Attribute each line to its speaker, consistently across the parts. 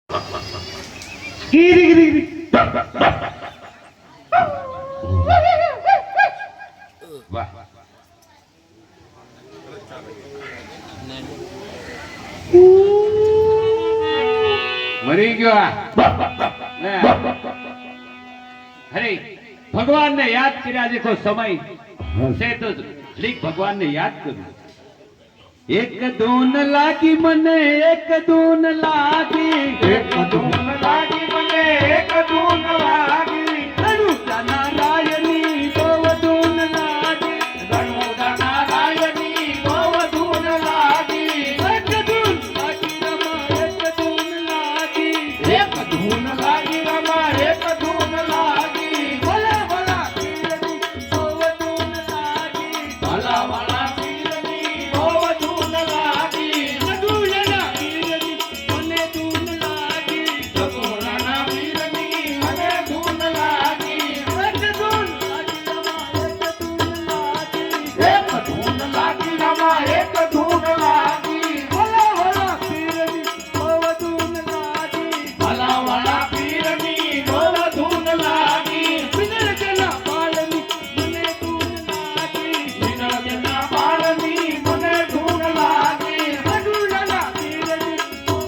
Speaker 1: ગીરી ગીરી ગીરી વાહ મરી ગયો અરે ભગવાન ને યાદ કર્યા જેખો સમય છે તો લીક ભગવાન ને યાદ કરું એક દૂન લાગી મને એક દૂન લાગી
Speaker 2: એક ધૂન લાગી મને એક ધૂન લાગી
Speaker 1: રણુજા નારાયણી બહુ દૂન લાગી
Speaker 2: રણુજા નારાયણી બહુ ધૂન લાગી
Speaker 1: એક દૂન લાગી રમા એક દૂન લાગી
Speaker 2: એક ધૂન લાગી રમા એક ધૂન લાગી
Speaker 1: ભલા ભલા પીરની બહુ દૂન લાગી
Speaker 2: ભલા ભલા પીરની બહુ ધૂન લાગી
Speaker 1: રઘુયના પીરની મને દૂન લાગી
Speaker 2: સગુણાના પીરની મને ધૂન લાગી
Speaker 1: એક દૂન લાગી રમા એક દૂન લાગી
Speaker 2: એક ધૂન લાગી રમા એક ધૂન લાગી
Speaker 1: ભલા ભલા પીરની બહુ દૂન લાગી
Speaker 2: ભલા ભલા પીરની બહુ ધૂન લાગી
Speaker 1: વિનરજના પાલની મને દૂન લાગી
Speaker 2: વિનોદના બાળની મને ધૂન લાગી
Speaker 1: રઘુયના પીરની બહુ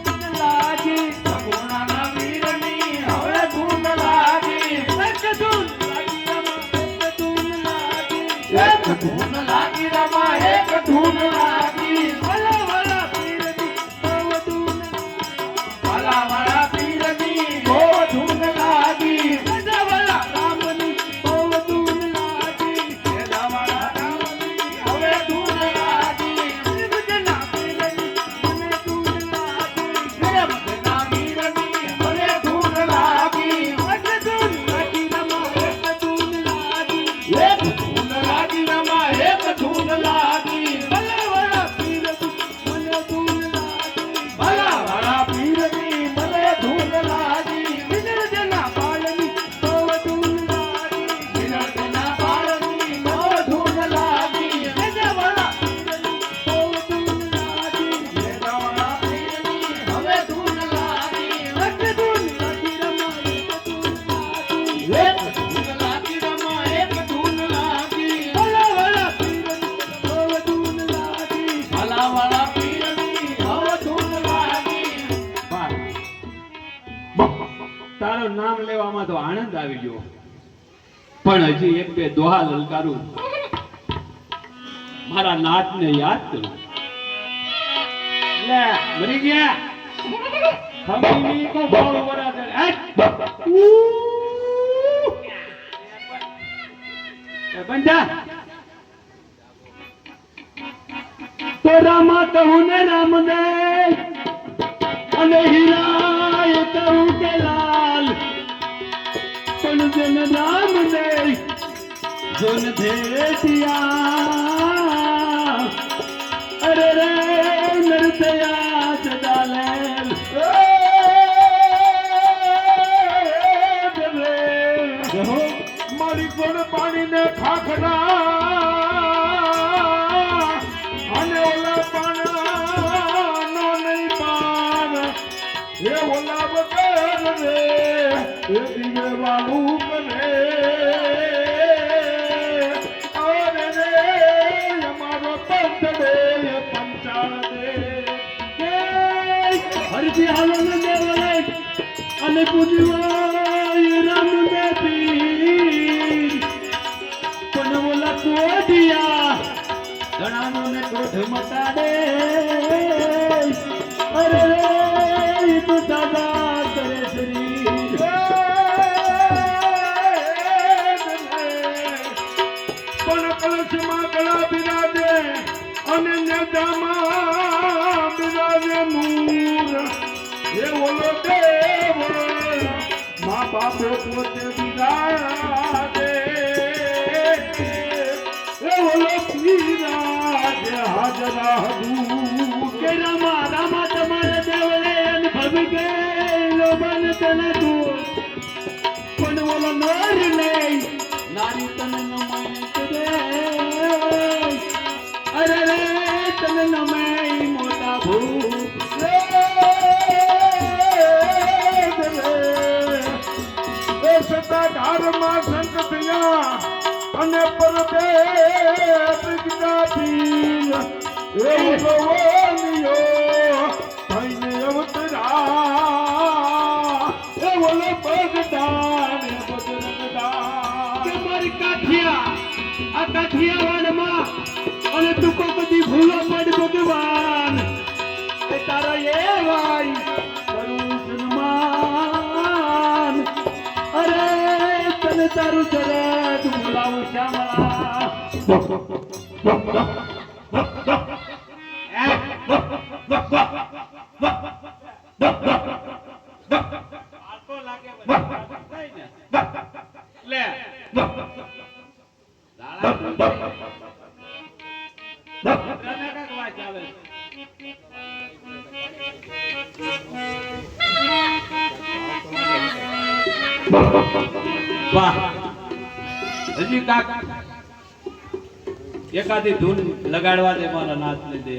Speaker 1: દૂન લાગી
Speaker 2: સગુણાના વીરની હવે ધૂન લાગી
Speaker 1: એક દૂન લાગી રમા એક દૂન લાગી
Speaker 2: એક ધૂન લાગી રમા એક ધૂન લાગી
Speaker 1: ભલા ભલા પીરની બહુ દૂન
Speaker 2: ભલા ભલા પીરની બહુ ધૂન લાગી
Speaker 1: ભલા ભલા રામની બહુ દૂન લાગી
Speaker 2: વેદાવાળા રામની હવે ધૂન લાગી
Speaker 1: વિનરજના પીરની મને દૂન લાગી
Speaker 2: વિરમના વીરની મને ધૂન લાગી
Speaker 1: એક દૂન લાગી રમા એક દૂન લાગી
Speaker 2: એક ધૂન લાગી રમા એક ધૂન લાગી
Speaker 1: ભલા ભલા પીરની મને દૂન લાગી
Speaker 2: ભલા ભલા પીરની મને ધૂન લાગી
Speaker 1: વિનરજના પાલની બહુ દૂન લાગી
Speaker 2: વિરમના બાળની બહુ ધૂન લાગી
Speaker 1: ભલા ભલા પીરની બહુ દૂન લાગી
Speaker 2: વેદાવાળા પીરની હવે ધૂન લાગી
Speaker 1: એક દૂન લાગી રમા એક દૂન લાગી
Speaker 2: એક ધૂન લાગી રમા એક ધૂન લાગી
Speaker 1: ભલા ભલા પીરની બહુ દૂન લાગી
Speaker 2: ભલા વાળા પીરની હવે ધૂન લાગી
Speaker 1: તારું નામ લેવામાં તો આનંદ આવી ગયો પણ હજી એક બે દોહા લલકારું મારા નાથને યાદ કરું લે મરી ગયા ખમીની કો બોલ બરાબર બંધા તો રામા કહું ને રામને અને હીરાય કહું કે લાલ પણ જન રામ ને જોન ભેટિયા અરે રે નરતયા સદાલે
Speaker 2: મારી કોણ પાણીને ખાખરા અને ઓલા પાણા નહીં પાર એ ઓલા વગર રે એ દિવે વાલું કરે અરે રે અમારો પંથ દે પંચાળ દે
Speaker 1: હરજી હાલો ને દેવલે અને પૂજવાય રામ ને પીર પણ ઓલા કોઢિયા ઘણાનો ને ક્રોધ મટાડે અરે રે ઈ તો સદા કરે શ્રી
Speaker 2: પણ કલશમાં ગળા બિરાજે અને નેજામાં બિરાજે મૂર એ ઓલો દેવ મા બાપો પોતે બિરાજે એ ઓલો બિરાજે હાજરા હજૂર
Speaker 1: કે રામા રામા તમારે દેવલે અનુભવ ગયેલો બન તને તું પણ ઓલો નર નહીં નારી તને નમય દે અરે રે તને નમય મોટા ભૂ
Speaker 2: એ પરમાં સંત થયા અને પરદે પ્રગટાથી એ ભગવાનિયો થઈને અવતરા એ ઓલે બગદાન બજરંગદાન
Speaker 1: કે મારી કાઠિયા આ કાઠિયાવાડમાં અને તું કો બધી ભૂલો પડ ભગવાન એ તારા એવાય કરું સન્માન અરે તને તારું ચરત બોલાવું શ્યામળા વાહ હજી કાક એકાદી ધૂન લગાડવા દે મારા નાથ ને દે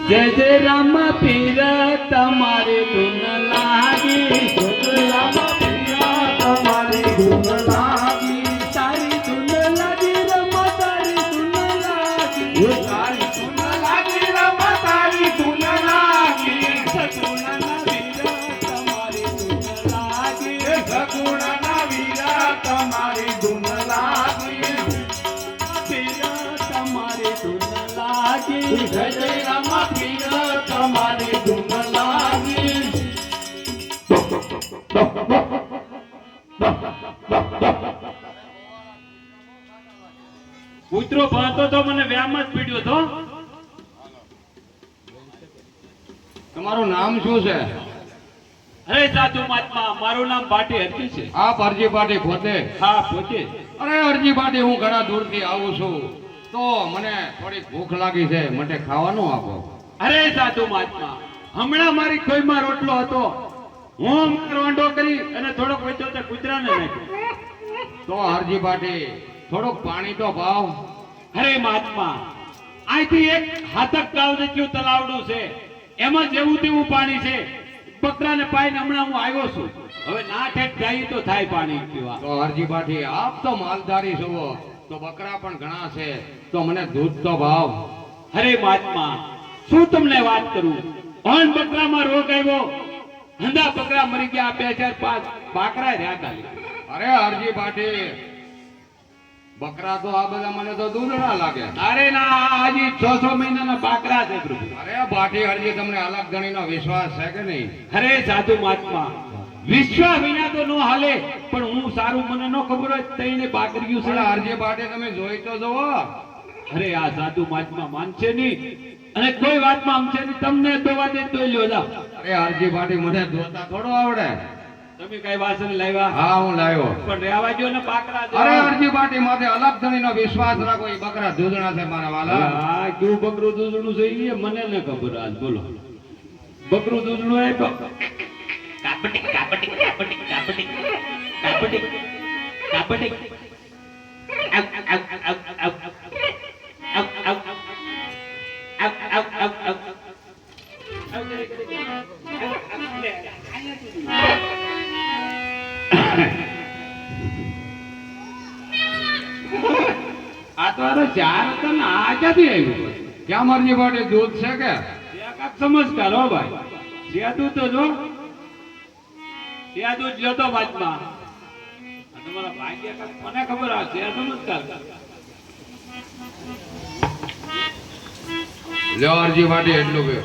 Speaker 1: જય જય રામ પીર તમારી ધૂન લાગી
Speaker 2: રામ પિયા તમારી ધૂન લાગી
Speaker 1: તારી ધૂન લાગી રમ તારી ધૂન લાગી
Speaker 2: તારી ધૂન લાગી રમ તારી ધૂન લાગી
Speaker 1: સગુણના વીર તમારી ધૂન લાગી
Speaker 2: સગુણના વીરા તમારી ધૂન લાગી
Speaker 1: પીર તમારી ધૂન લાગી
Speaker 2: જય જય રામ પીર તમારી ધૂન લાગી
Speaker 1: કૂતરો ભાતો તો મને વ્યામ જ પીડ્યો તો
Speaker 3: તમારું નામ શું છે?
Speaker 1: અરે સાધુ મહાત્મા મારું નામ પાટી હરકી છે
Speaker 3: આપ અરજી પાટી પોતે?
Speaker 1: હા પોતે
Speaker 3: અરે અરજી પાટી, હું ઘણા દૂરથી આવું છું તો મને થોડીક ભૂખ લાગી છે, મને ખાવાનું આપો.
Speaker 1: અરે સાધુ મહાત્મા હમણાં મારી ખોઈમાં રોટલો હતો, હું રોંઢો કરી અને થોડોક વેચો તે કૂતરાને નાખ્યો.
Speaker 3: તો અરજી પાટી થોડુંક પાણી તો ભાવ.
Speaker 1: અરે મહાત્મા અહીંથી એક હાથક ગાવ જેટલું તલાવડું છે, એમાં જેવું તેવું પાણી છે. બકરાને પાઈને હમણાં હું આવ્યો છું, હવે ના ઠેક જાય તો થાય પાણી પીવા.
Speaker 3: તો અરજી પાટી આપ તો માલધારી છો, તો બકરા પણ ઘણા છે, તો મને દૂધ તો ભાવ.
Speaker 1: અરે મહાત્મા શું તમને વાત કરું, પણ બકરામાં રોગ આવ્યો, હંધા બકરા મરી ગયા, 2 4 5 બાકરા રહ્યા ખાલી.
Speaker 3: અરે અરજી પાટી બકરા તો આ બધા મને તો દૂધ ના લાગે.
Speaker 1: અરે ના હજી 6 મહિનાના બાકરા છે પ્રભુ.
Speaker 3: અરે પાટી હરજી તમને અલગ ગણીનો વિશ્વાસ છે કે નહીં?
Speaker 1: અરે સાધુ મહાત્મા વિશ્વાસ વિના તો નો હાલે, પણ હું સારું મને નો ખબર હોય તઈને બાકરીયું છે.
Speaker 3: પણ અરજી પાટી તમે જોઈ તો જોવો.
Speaker 1: અરે આ સાધુ મહાત્મા માનશે નહીં અને કોઈ વાતમાં આમશે નહીં, તમને દોવા દે તો લ્યો જાઓ.
Speaker 3: અરે અરજી પાટી મને ધોતા થોડો આવડે.
Speaker 1: તમે કઈ વાસણ લાવ્યા?
Speaker 3: હા હું લાવ્યો.
Speaker 1: પણ રહેવા દ્યો ને બાકરા જો.
Speaker 3: અરે અરજી પાટી માથે અલગ ધણીનો વિશ્વાસ રાખો, એ બકરા દૂધણા છે મારા વાલા.
Speaker 1: હા કેવું બકરું દૂધણું છે એ મને ન ખબર. આજ બોલો બકરું દૂધણું એ તો કાપટી કાપટી કાપટી કાપટી કાપટી કાપટી આવ આવ આવ આવ આવ આવ આવ આવ આવ આવ આ તો અરે 4 હતા ને આ ક્યાંથી આવ્યું?
Speaker 3: ક્યાં અરજી પાટી દૂધ છે કે?
Speaker 1: સમજકાર હો ભાઈ, સેદું તો જો સેદું જ જોતો વાતમાં. આ તમારા ભાગ્ય મને ખબર આ છે સમજકાર.
Speaker 3: લ્યો અરજી પાટી એટલું પીઓ.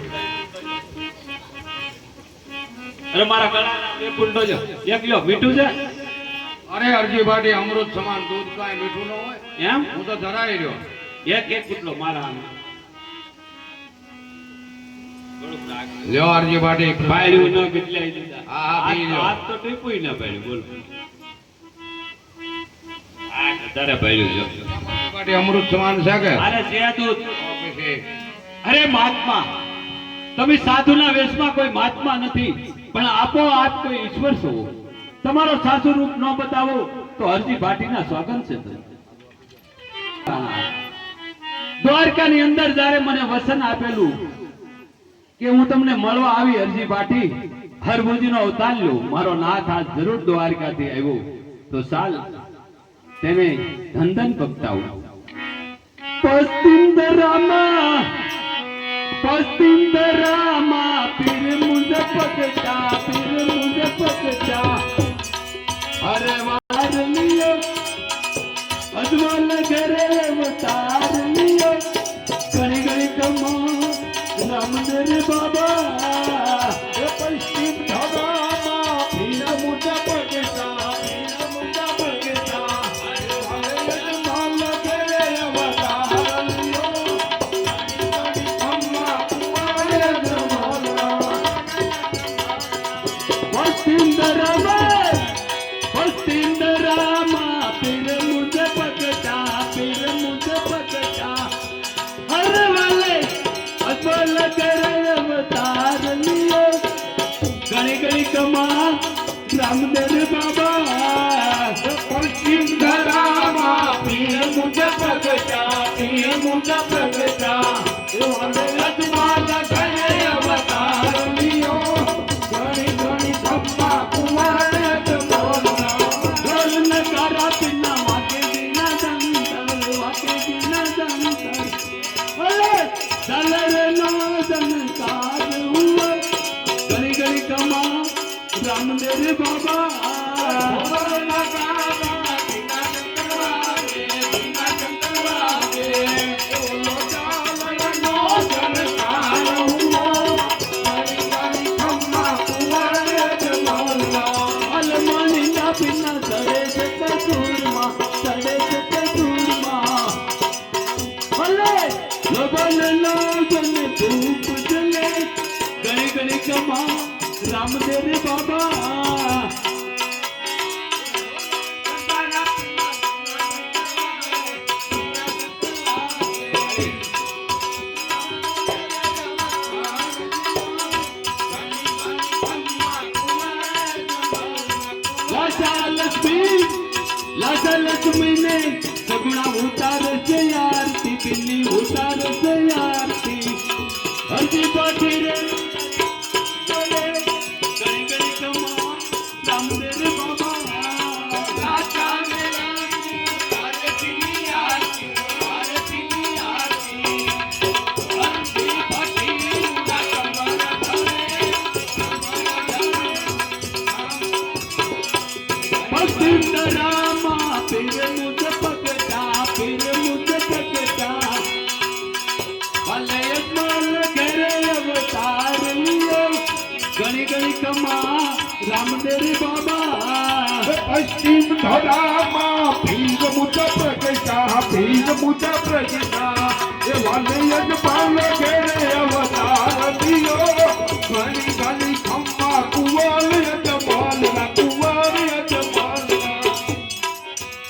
Speaker 1: અરે મારા ગળા એક કુંડો જો એક લ્યો મીઠું છે.
Speaker 3: અરે અરજી પાટી અમૃત સમાન દૂધ કાંઈ મીઠું ન હોય.
Speaker 1: એમ
Speaker 3: હું તો ધરાઈ રહ્યો.
Speaker 1: એક કુટલો મારા
Speaker 3: લ્યો અરજી પાટી
Speaker 1: બાયડું ન કેટલાય દીધા.
Speaker 3: હા, હા, પી લ્યો.
Speaker 1: હાથ તો ટીપુય ના બાયડું બોલો. આ વધારે બાયડું જો.
Speaker 3: અરજી પાટી અમૃત સમાન છે કે?
Speaker 1: અરે સેદું.
Speaker 3: પછી
Speaker 1: અરે મહાત્મા તમે સાધુના વેશમાં કોઈ મહાત્મા નથી, પણ આપોઆપ કોઈ ઈશ્વર છો. તમારો સાસુ રૂપ ન બતાવો તો અરજી ભાટીના સ્વાગત છે. દ્વારકાની અંદર જ્યારે મને વસન આપેલું કે હું તમને મળવા આવી અરજી પાઠી હરભુજીનો અવતાર લઉં, મારો નાથ આજ જરૂર દ્વારકાથી આવ્યો તો સાલ તેને ધંધન પગતાવું. પશ્ચિમ દરામાં પીર મુંજ પગટા, પીર મુંજ પગટા અરે વાર લિયો અજમલ ઘરે અવતાર લિયો, ઘણી ઘણી કમા રામદેવ બાબા.
Speaker 2: પશ્ચિમ ધરામાં પીર મુંજ પગટા, પીર મુંજ પગટા અજમલ ઘરે અવતાર લિયો, ખમ્મા કુંવર અજમલના.
Speaker 1: પશ્ચિમ દરામાં પીર મુંજ પગટા, પીર મુંજ પગટા અરે વાલે અજમલ ઘરે અવતાર લિયો, ઘણી ઘણી કમા રામદેવ બાબા.
Speaker 2: પશ્ચિમ ધરામાં પીર મુંજ પગટા, પીર મુંજ પગટા અજમલ ઘરે અવતાર લિયો, ઘણી ઘણી ખમ્મા કુંવર અજમલના.
Speaker 1: ઢોલ નગારા પીના વાગે દીના દંતર, વાગે દીના દંતર અરે દલરનો દંતાર હુઆ, ઘણી ઘણી કમા રામદેવ બાબા. અલમાણીના પીના સડે છે કસૂરમાં, સડે છે કસૂરમાં ભલે લગન લગન ધૂપ જલે, ઘણી ઘણી કમા રામદેવ બાબા. લાજા લક્ષ્મી ને સગુણા ઉતાર છે આરતી, પિલ્લી ઉતાર છે આરતી હરજી પાઠી રે બોલે, ઘણી ઘણી કમા રામદેવ બાબા. લાજા આરતીની આરતી, આરતીની આરતી હરજી પાઠી ઉડા કમર ધરે, પશ્ચિમ દરામાં પીર મુંજ પગટા, પીર મુંજ પગટા ભલે અજમલ ઘરે અવતાર લિયો, ઘણી ઘણી કમા રામદેવ બાબા.
Speaker 2: પશ્ચિમ ધરામાં પીર મુંજ પગટા, પીર મુંજ પગટા વાલે અજમલ ઘરે અવતાર લિયો, ઘણી ઘણી ખમ્મા કુંવર અજમલના, કુંવર અજમલના.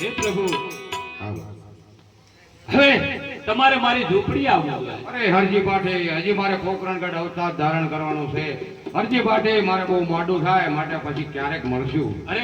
Speaker 1: હે પ્રભુ હવે તમારે મારી ઝૂંપડી આવવું.
Speaker 3: અરે હરજી પાઠે હજી મારે પોકરણગઢ અવતાર ધારણ કરવાનું છે. હરજી પાઠે મારે બહુ મોડું થાય માટે પછી ક્યારેક મળશું.
Speaker 1: અરે